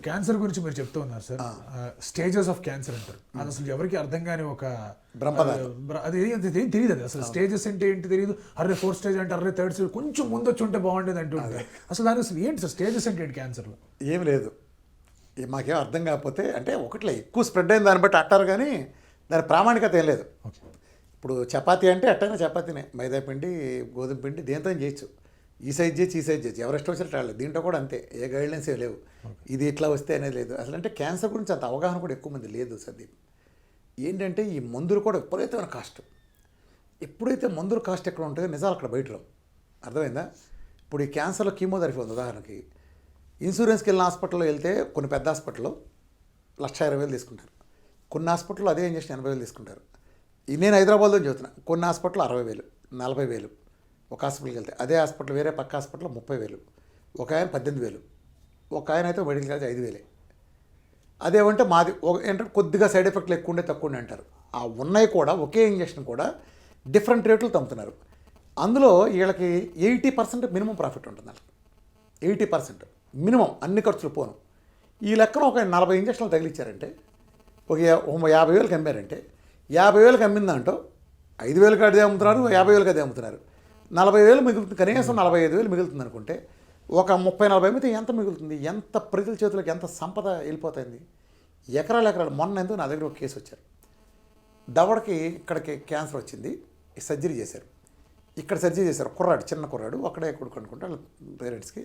Cancer గురించి మీరు చెప్తూ ఉన్నారు సార్, స్టేజెస్ ఆఫ్ క్యాన్సర్ అంటారు. అది అసలు ఎవరికి అర్థం కాని ఒక అది ఏం తెలియదు. అది అసలు స్టేజెస్ అంటే ఏంటి తెలియదు. 4th స్టేజ్ అంటే 3rd స్టేజ్ కొంచెం ముందు వచ్చి ఉంటే బాగుండేది అంటుంటే అసలు దాని అసలు ఏంటి సార్ స్టేజెస్ అంటే ఏంటి క్యాన్సర్లో? ఏం లేదు, మాకేం అర్థం కాకపోతే అంటే ఒకట్లే ఎక్కువ స్ప్రెడ్ అయిన దాన్ని బట్టి అట్టారు, కానీ దాని ప్రామాణికత ఏం లేదు. ఇప్పుడు చపాతీ అంటే అట్టైనా చపాతీనే, మైదా పిండి గోధుమ పిండి దేంతో చేయొచ్చు, ఈ సైజ్ చేయొచ్చు ఈ సైజ్ చేయొచ్చు, ఎవరెస్ట్ వచ్చినట్టు రాలేదు. దీంట్లో కూడా అంతే, ఏ గైడ్లైన్స్ ఏ లేవు, ఇది ఇట్లా వస్తే అనేది లేదు. అసలు అంటే క్యాన్సర్ గురించి అంత అవగాహన కూడా ఎక్కువ మంది లేదు సందీప్. ఏంటంటే ఈ మందులు కూడా విపరీతమైన కాస్ట్. ఎప్పుడైతే మందుల కాస్ట్ ఎక్కడ ఉంటుందో నిజాలు అక్కడ బయట రావు. అర్థమైందా? ఇప్పుడు ఈ క్యాన్సర్లో కీమోథెరపీ ఉంది ఉదాహరణకి, ఇన్సూరెన్స్కి వెళ్ళిన హాస్పిటల్లో వెళ్తే కొన్ని పెద్ద హాస్పిటల్లో 1,20,000 తీసుకుంటారు, కొన్ని హాస్పిటల్లో అదే ఇంజక్షన్ 80,000 తీసుకుంటారు. నేను హైదరాబాద్లో చెబుతున్నా, కొన్ని హాస్పిటల్లో 60,000 40,000 ఒక హాస్పిటల్కి వెళ్తే, అదే హాస్పిటల్ వేరే పక్క హాస్పిటల్లో 30,000, ఒక ఆయన 18,000, ఒక ఆయన అయితే మెడికల్ కాలేజ్ 5,000. అదేమంటే మాది ఏంటంటే కొద్దిగా సైడ్ ఎఫెక్ట్లు ఎక్కువ ఉండే తక్కువ ఉండే అంటారు. ఆ ఉన్నాయి కూడా ఒకే ఇంజక్షన్ కూడా డిఫరెంట్ రేట్లు తమ్ముతున్నారు. అందులో వీళ్ళకి 80% మినిమం ప్రాఫిట్ ఉంటుంది. వాళ్ళకి 80% మినిమం అన్ని ఖర్చులు పోను. ఈ లెక్కన ఒక 40 ఇంజక్షన్లు తగిలిచ్చారంటే, ఒక 50,000కి అమ్మారంటే, 50,000కి అమ్మిందంటో 5,000కి అదే అమ్ముతున్నారు, 50,000కి అదే అమ్ముతున్నారు. 40,000 మిగులుతుంది, కనీసం 45,000 మిగులుతుంది అనుకుంటే ఒక 30-40 అమ్మితే ఎంత మిగులుతుంది? ఎంత ప్రజల చేతులకు ఎంత సంపద వెళ్ళిపోతుంది? ఎకరాలు. మొన్న ఎందుకు నా దగ్గర ఒక కేసు వచ్చారు, దవడకి ఇక్కడికి క్యాన్సర్ వచ్చింది, సర్జరీ చేశారు. ఇక్కడ సర్జరీ చేశారు, కుర్రాడు, చిన్న కుర్రాడు, అక్కడే కొడుకు అనుకుంటా వాళ్ళ పేరెంట్స్కి.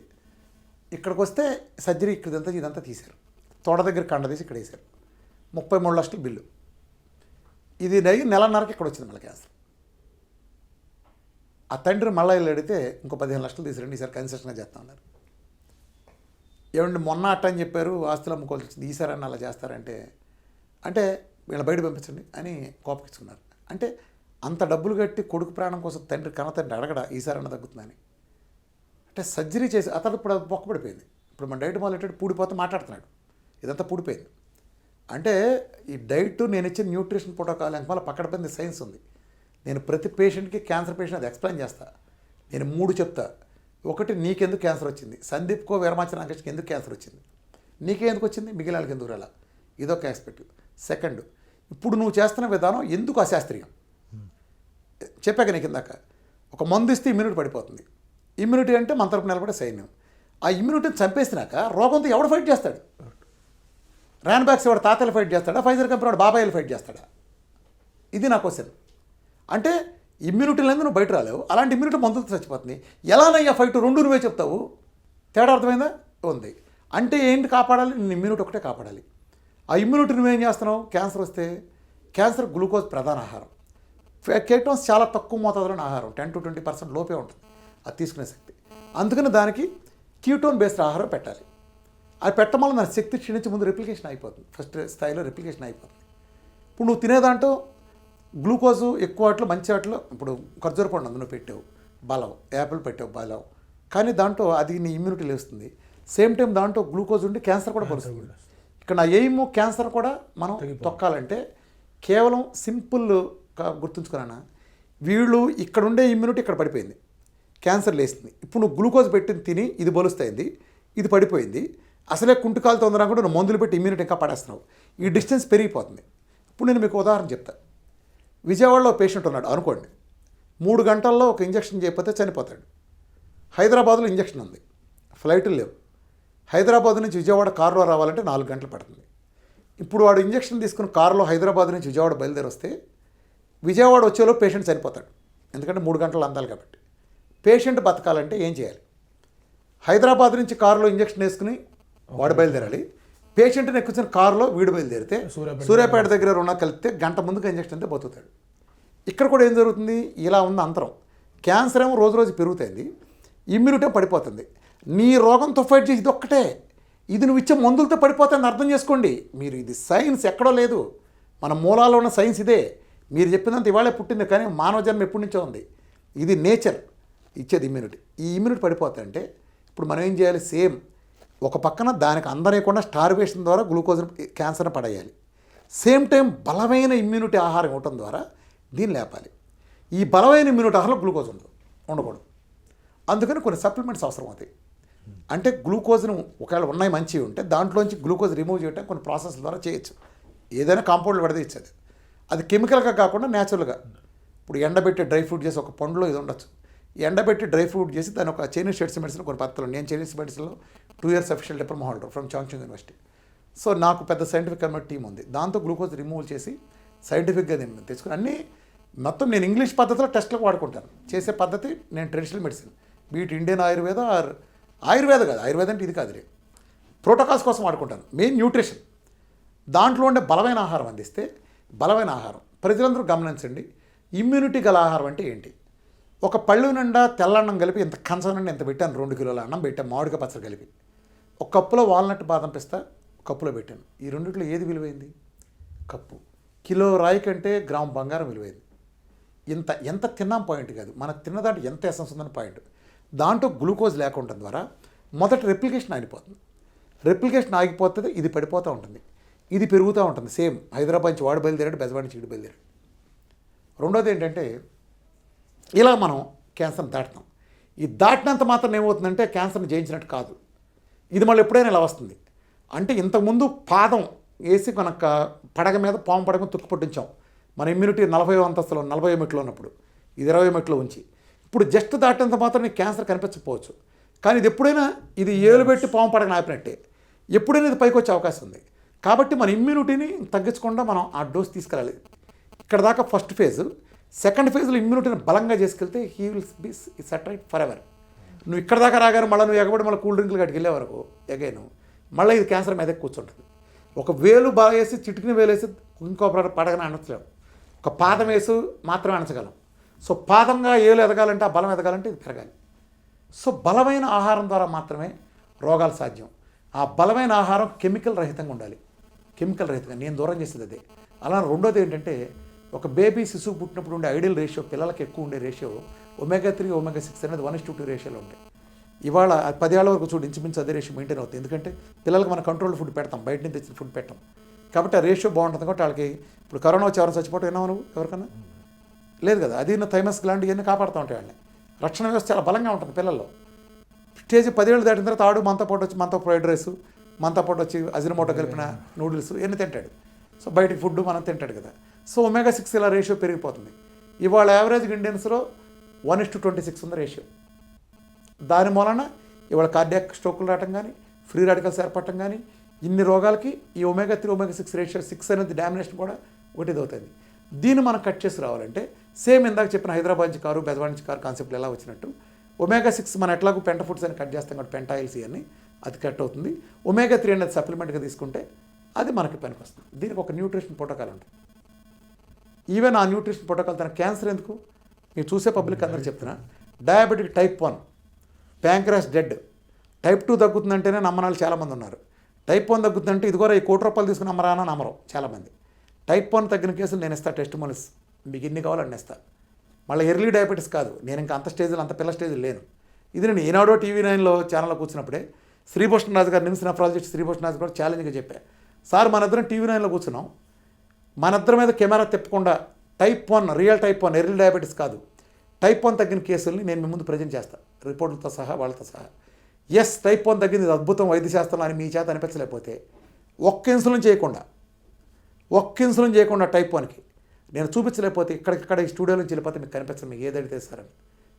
ఇక్కడికి వస్తే సర్జరీ ఇదంతా తీశారు, తోడ దగ్గర కండ తీసి ఇక్కడ వేశారు. 33 లక్షలు బిల్లు. ఇది నెలన్నరకి ఇక్కడ వచ్చింది మళ్ళీ క్యాన్సర్. ఆ తండ్రి మళ్ళీ వెళ్ళి అడిగితే ఇంకో 15 లక్షలు తీసిరండి, ఈసారి కన్సెషన్గా చేస్తా ఉన్నారు. ఏమండి మొన్న అట్ట అని చెప్పారు, ఆస్తులు అమ్ముకోవాల్సి వచ్చింది, ఈసారి అన్న అలా చేస్తారంటే, అంటే వీళ్ళ బయట పంపించండి అని కోపకిచ్చుకున్నారు. అంటే అంత డబ్బులు కట్టి కొడుకు ప్రాణం కోసం కన్నతండ్రి అడగడా ఈసారి అన్న తగ్గుతుందని. అంటే సర్జరీ చేసి అతడు ఇప్పుడు పొక్కపడిపోయింది. ఇప్పుడు మన డైట్ మొదలెట్టాడు, పూడిపోతే మాట్లాడుతున్నాడు, ఇదంతా పూడిపోయింది. అంటే ఈ డైట్ నేను ఇచ్చిన న్యూట్రిషన్ ప్రోటోకాల్ వల్ల పక్కన పైన సైన్స్ ఉంది. నేను ప్రతి పేషెంట్కి క్యాన్సర్ పేషెంట్ అది ఎక్స్ప్లెయిన్ చేస్తా. నేను 3 చెప్తా. ఒకటి, నీకెందుకు క్యాన్సర్ వచ్చింది, సందీప్కో వీరమాచన రామకృష్ణకి ఎందుకు క్యాన్సర్ వచ్చింది, నీకే ఎందుకు వచ్చింది, మిగిలిన వాళ్ళకి ఎందుకు రాలా, ఇదొక ఆస్పెక్ట్. సెకండ్, ఇప్పుడు నువ్వు చేస్తున్న విధానం ఎందుకు అశాస్త్రీయం చెప్పాక నీకు ఇందాక. ఒక మందు ఇస్తే ఇమ్యూనిటీ పడిపోతుంది. ఇమ్యూనిటీ అంటే మన తరపున నిలబడే సైన్యం. ఆ ఇమ్యూనిటీని చంపేసినాక రోగంతో ఎవడు ఫైట్ చేస్తాడు? ర్యాన్బాక్స్ వాడు తాతలు ఫైట్ చేస్తాడా, ఫైజర్ కంపెనీ వాడు బాబాయిలు ఫైట్ చేస్తాడా? ఇది నా క్వశ్చన్. అంటే ఇమ్యూనిటీ లేదు, నువ్వు బయట రాలేవు, అలాంటి ఇమ్యూనిటీ మందులతో చచ్చిపోతుంది. ఎలానయ్యా ఫైట్? 2 నువ్వే చెప్తావు. తేడా అర్థమైందా? ఉంది. అంటే ఏంటి కాపాడాలి? నేను ఇమ్యూనిటీ ఒకటే కాపాడాలి. ఆ ఇమ్యూనిటీ నువ్వేం చేస్తున్నావు? క్యాన్సర్ వస్తే క్యాన్సర్ గ్లూకోజ్ ప్రధాన ఆహారం, కేటోన్స్ చాలా తక్కువ మోతాదులోని ఆహారం, 10 to 20% లోపే ఉంటుంది అది తీసుకునే శక్తి. అందుకని దానికి కీటోన్ బేస్డ్ ఆహారం పెట్టాలి. అది పెట్టడం వల్ల దాని శక్తి క్షీణించి ముందు రెప్లికేషన్ అయిపోతుంది, ఫస్ట్ స్థాయిలో రెప్లికేషన్ అయిపోతుంది. ఇప్పుడు నువ్వు తినేదాంట్లో గ్లూకోజు ఎక్కువ వాటిలో మంచి వాటిలో, ఇప్పుడు ఖర్జూర పండు అందులో పెట్టావు బలం, యాపిల్ పెట్టావు బలం, కానీ దాంట్లో అది నీ ఇమ్యూనిటీ లేస్తుంది. సేమ్ టైం దాంట్లో గ్లూకోజ్ ఉండి క్యాన్సర్ కూడా పరుస్తుంది. ఇక్కడ నా ఎయిమ్ క్యాన్సర్ కూడా మనం తొక్కాలంటే కేవలం సింపుల్గా గుర్తుంచుకున్నా, వీళ్ళు ఇక్కడ ఉండే ఇమ్యూనిటీ ఇక్కడ పడిపోయింది, క్యాన్సర్ లేస్తుంది. ఇప్పుడు నువ్వు గ్లూకోజ్ పెట్టింది తిని ఇది బలుస్తుంది, ఇది పడిపోయింది, అసలే కుంటుకాలు తొందరగా కూడా నువ్వు మందులు పెట్టి ఇమ్యూనిటీ ఇంకా పడేస్తున్నావు, ఈ డిస్టెన్స్ పెరిగిపోతుంది. ఇప్పుడు నేను మీకు ఉదాహరణ చెప్తా. విజయవాడలో పేషెంట్ ఉన్నాడు అనుకోండి, 3 గంటల్లో ఒక ఇంజక్షన్ చేయకపోతే చనిపోతాడు. హైదరాబాద్లో ఇంజక్షన్ ఉంది, ఫ్లైట్లు లేవు, హైదరాబాద్ నుంచి విజయవాడ కారులో రావాలంటే 4 గంటలు పడుతుంది. ఇప్పుడు వాడు ఇంజక్షన్ తీసుకుని కారులో హైదరాబాద్ నుంచి విజయవాడ బయలుదేరి వస్తే విజయవాడ వచ్చేలో పేషెంట్ చనిపోతాడు, ఎందుకంటే 3 గంటలు అందాలి కాబట్టి. పేషెంట్ బతకాలంటే ఏం చేయాలి? హైదరాబాద్ నుంచి కారులో ఇంజక్షన్ వేసుకుని వాడు బయలుదేరాలి, పేషెంట్ని ఎక్కువ కారులో వీడు బయలుదేరితే సూర్యాపేట దగ్గర రుణ కలిపితే గంట ముందుకు ఇంజక్షన్ అయితే బతుకుతాడు. ఇక్కడ కూడా ఏం జరుగుతుంది? ఇలా ఉన్న అంతరం. క్యాన్సర్ ఏమో రోజు రోజు పెరుగుతుంది, ఇమ్యూనిటీ పడిపోతుంది. నీ రోగంతో ఫైట్ చేసి ఇది ఒక్కటే, ఇది నువ్వు ఇచ్చే మందులతో పడిపోతాయని అర్థం చేసుకోండి మీరు. ఇది సైన్స్ ఎక్కడో లేదు, మన మూలాల్లో ఉన్న సైన్స్ ఇదే. మీరు చెప్పినంత ఇవాళే పుట్టింది, కానీ మానవ జన్మ ఎప్పటి నుంచో ఉంది. ఇది నేచర్ ఇచ్చేది ఇమ్యూనిటీ. ఈ ఇమ్యూనిటీ పడిపోతాయంటే ఇప్పుడు మనం ఏం చేయాలి? సేమ్ ఒక పక్కన దానికి అందనేయకుండా స్టార్వేషన్ ద్వారా గ్లూకోజ్ క్యాన్సర్ని పడేయాలి, సేమ్ టైం బలమైన ఇమ్యూనిటీ ఆహారం ఇవ్వటం ద్వారా దీన్ని లేపాలి. ఈ బలమైన ఇమ్యూనిటీ ఆహారంలో గ్లూకోజ్ ఉండకూడదు, అందుకని కొన్ని సప్లిమెంట్స్ అవసరం అవుతాయి. అంటే గ్లూకోజ్ను ఒకవేళ ఉన్నాయి మంచివి ఉంటే దాంట్లోంచి గ్లూకోజ్ రిమూవ్ చేయడం కొన్ని ప్రాసెస్ ద్వారా చేయొచ్చు. ఏదైనా కాంపౌండ్లో విడదీయచ్చు. అది కెమికల్గా కాకుండా న్యాచురల్గా. ఇప్పుడు ఎండబెట్టి డ్రై ఫ్రూట్ చేసి ఒక పండులో ఇది ఉండొచ్చు. ఎండబెట్టి డ్రై ఫ్రూట్ చేసి దాని ఒక చైనీస్ షెడ్స్ మెడిసిన్ కొన్ని పద్ధతులు. నేను చైనీస్ మెడిసిన్లో 2 years official diploma holder from Changchun university. So నాకు పెద్ద సైంటిఫిక్ కమిటీ టీమ్ ఉంది. దాంతో గ్లూకోజ్ రిమూవ్ చేసి సైంటిఫిక్గా నేను తెచ్చుకుని అన్నీ మొత్తం నేను ఇంగ్లీష్ పద్ధతిలో టెస్ట్లకు వాడుకుంటాను. చేసే పద్ధతి నేను traditional medicine, be it Indian Ayurveda or Ayurveda కాదు, ఆయుర్వేద అంటే ఇది కాదులే, ప్రోటోకాల్స్ కోసం వాడుకుంటాను. మెయిన్ న్యూట్రిషన్, దాంట్లో ఉండే బలమైన ఆహారం అందిస్తే. బలమైన ఆహారం ప్రజలందరూ గమనించండి. ఇమ్యూనిటీ గల ఆహారం అంటే ఏంటి? ఒక పళ్ళు నిండా తెల్లన్నం కలిపి ఇంత కంచం నిండా ఎంత పెట్టాను, 2 కిలోల అన్నం పెట్టాను, మామిడికాయ పచ్చడి కలిపి. ఒక కప్పులో వాల్నట్ బాదం పిస్తా కప్పులో పెట్టాను. ఈ రెండిట్లో ఏది విలువైంది? కప్పు. కిలో రాయి కంటే గ్రామ్ బంగారం విలువైంది. ఎంత తిన్నాం పాయింట్ కాదు, మన తిన్నదాంట్లో ఎంత ఎసెన్స్ ఉందని పాయింట్. దాంట్లో గ్లూకోజ్ లేకుండా ద్వారా మొదట రెప్లికేషన్ ఆగిపోతుంది. రెప్లికేషన్ ఆగిపోతుంది, ఇది పడిపోతూ ఉంటుంది, ఇది పెరుగుతూ ఉంటుంది. సేమ్ హైదరాబాద్ నుంచి వాడు బయలుదేరాడు, బెజవాడ నుంచి ఇటు బయలుదేరాడు. రెండోది ఏంటంటే ఇలా మనం క్యాన్సర్ని దాటుతాం. ఈ దాటినంత మాత్రం ఏమవుతుందంటే క్యాన్సర్ని జయించినట్టు కాదు. ఇది మళ్ళీ ఎప్పుడైనా ఇలా వస్తుంది. అంటే ఇంతకుముందు పాదం వేసి మనకు పడగ మీద పాము పడగ మీద తుక్కు పట్టించాం. మన ఇమ్యూనిటీ 40వ అంతస్తులో 40 మెట్లో ఉన్నప్పుడు ఇది 20 మెట్లో ఉంచి, ఇప్పుడు జస్ట్ దాటినంత మాత్రం నీకు క్యాన్సర్ కనిపించకపోవచ్చు. కానీ ఇది ఎప్పుడైనా ఇది ఏలు పెట్టి పాము పడగ ఆపినట్టే, ఎప్పుడైనా ఇది పైకి వచ్చే అవకాశం ఉంది. కాబట్టి మన ఇమ్యూనిటీని తగ్గించకుండా మనం ఆ డోస్ తీసుకెళ్ళాలి. ఇక్కడ దాకా ఫస్ట్ ఫేజ్. సెకండ్ ఫేజ్లో ఇమ్యూనిటీని బలంగా చేసుకెళ్తే he will be set right forever. నువ్వు ఇక్కడ దాకా రాగానే మళ్ళీ నువ్వు ఎగబడి మళ్ళీ కూల్ డ్రింక్లు గడికి వెళ్ళే వరకు ఎగైను మళ్ళీ ఇది క్యాన్సర్ మీద కూర్చుంటుంది. ఒక వేలు బాగా వేసి చిటికిన వేలు వేసి ఇంకో పడగన అనొచ్చలేము, ఒక పాదం వేసి మాత్రమే అనచగలం. సో పాదంగా ఏలు ఎదగాలంటే, ఆ బలం ఎదగాలంటే ఇది పెరగాలి. సో బలమైన ఆహారం ద్వారా మాత్రమే రోగాలు సాధ్యం. ఆ బలమైన ఆహారం కెమికల్ రహితంగా ఉండాలి. కెమికల్ రహితంగా నేను దూరం చేసేది అదే. అలా రెండోది ఏంటంటే, ఒక బేబీ శిశువు పుట్టినప్పుడు ఉండే ఐడియల్ రేషియో, పిల్లలకి ఎక్కువ ఉండే రేషియో omega-3 omega-6 అనేది 1:2 రేషియోలో ఉంటాయి. ఇవాళ 10 ఏళ్ల వరకు చూడు ఇంచుమించు అదే రేషియో మెయింటైన్ అవుతుంది. ఎందుకంటే పిల్లలకు మనం కంట్రోల్ ఫుడ్ పెడతాం, బయట నుంచి తెచ్చిన ఫుడ్ పెట్టాం. కాబట్టి ఆ రేషియో బాగుంటుంది. కాబట్టి వాళ్ళకి ఇప్పుడు కరోనా వచ్చి ఎవరైనా చచ్చిపోవటం విన్నావు నువ్వు ఎవరికన్నా? లేదు కదా. అది థైమస్ గ్లాండ్ ఇవన్నీ కాపాడుతూ ఉంటాయి వాళ్ళని. రక్షణ వ్యవస్థ చాలా బలంగా ఉంటుంది పిల్లల్లో. స్టేజ్ 10 ఏళ్ళు దాటిన తర్వాత ఆడు మనతో పాటు వచ్చి మనతో ఫ్రైడ్ రైస్, మనతో పాటు వచ్చి అజినమోటో కలిపిన నూడిల్స్ ఇవన్నీ తింటాడు. సో బయటికి ఫుడ్ మనం తింటాడు కదా. సో omega-6 ఇలా రేషియో పెరిగిపోతుంది. ఇవాళ యావరేజ్ ఇండియన్స్లో 1:26 ఉంది రేషియో. దాని మూలన ఇవాళ కార్డియాక్ స్ట్రోకులు రావటం కానీ, ఫ్రీ రాడికల్స్ ఏర్పడటం కానీ, ఇన్ని రోగాలకి ఈ omega-3 omega-6 రేషియో 6 అనేది డామినేషన్ కూడా ఒకటి అవుతుంది. దీన్ని మనం కట్ చేసి రావాలంటే సేమ్ ఇందాక చెప్పిన హైదరాబాద్ నుంచి కారు, బెజవాడ నుంచి కారు కాన్సెప్ట్లు ఎలా వచ్చినట్టు omega-6 మనం ఎట్లాగో పెంట ఫుడ్స్ అని కట్ చేస్తాం కాబట్టి పెంటాయిల్స్ ఇవన్నీ అది కట్ అవుతుంది. omega-3 అనేది సప్లిమెంట్గా తీసుకుంటే అది మనకి పనికి వస్తుంది. దీనికి ఒక న్యూట్రిషన్ ప్రోటోకాల్ ఉంటుంది. ఈవెన్ ఆ న్యూట్రిషన్ ప్రోటోకాల్ తన క్యాన్సర్ ఎందుకు మీరు చూసే పబ్లిక్ అందరూ చెప్తున్నా. Diabetic type 1 pancreas dead, type 2 తగ్గుతుందంటేనే నమ్మనాలు చాలామంది ఉన్నారు. టైప్ 1 తగ్గుతుందంటే ఇదిగోరా ఈ ₹1 తీసుకుని నమ్మరా అని నమ్మరు చాలామంది. టైప్ 1 తగ్గిన కేసులు నేను ఇస్తాను, టెస్ట్ మనస్ మీకు ఎన్ని కావాలని ఇస్తాను. మళ్ళీ ఎర్లీ డయాబెటీస్ కాదు, నేను ఇంకా అంత స్టేజ్లో అంత పిల్ల స్టేజ్లో లేను. ఇది నేను ఈనాడో TV9లో ఛానల్లో కూర్చున్నప్పుడే శ్రీభూషణ్ రాజు గారు, నిమ్స్ నెఫ్రాలజిస్ట్ శ్రీభూషణ్ రాజు గారు ఛాలెంజ్గా చెప్పా, సార్ మన ఇద్దరం TV9లో కూర్చున్నాం, మన ఇద్దరి మీద కెమెరా తిప్పకుండా type 1 real type 1 early diabetes కాదు, టైప్ 1 తగ్గిన కేసుల్ని నేను మీ ముందు ప్రజెంట్ చేస్తాను రిపోర్టులతో సహా వాళ్ళతో సహా. ఎస్ టైప్ 1 తగ్గింది, ఇది అద్భుతం వైద్యశాస్త్రం అని మీ చేత అనిపించలేకపోతే ఒక్క ఇన్సులిన్ చేయకుండా టైప్ 1కి నేను చూపించలేకపోతే ఇక్కడిక్కడ ఈ స్టూడియో నుంచి వెళ్ళిపోతే మీకు కనిపించదు, మీకు ఏదైతే తెస్తారని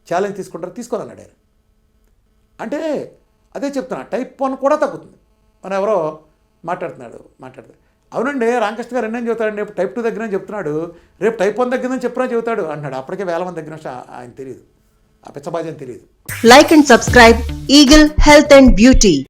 ఛాలెంజ్ తీసుకుంటారో తీసుకోవాలన్నాడు ఆయన. అంటే అదే చెప్తున్నా, టైప్ 1 కూడా తగ్గుతుంది. మన ఎవరో మాట్లాడుతున్నాడు. అవునండి రామకృష్ణ గారు ఎన్నేం చెబుతాడండి, రేపు టైప్ 2 తగ్గిందని చెప్తున్నాడు, రేపు టైప్ 1 తగ్గిందని చెప్పినా చెబుతాడు అంటున్నాడు. అప్పటికే వేల మంది తగ్గిన ఆయన తెలియదు, ఆ పిచ్చబాజీ అని తెలియదు. Like and subscribe Eagle Health and Beauty.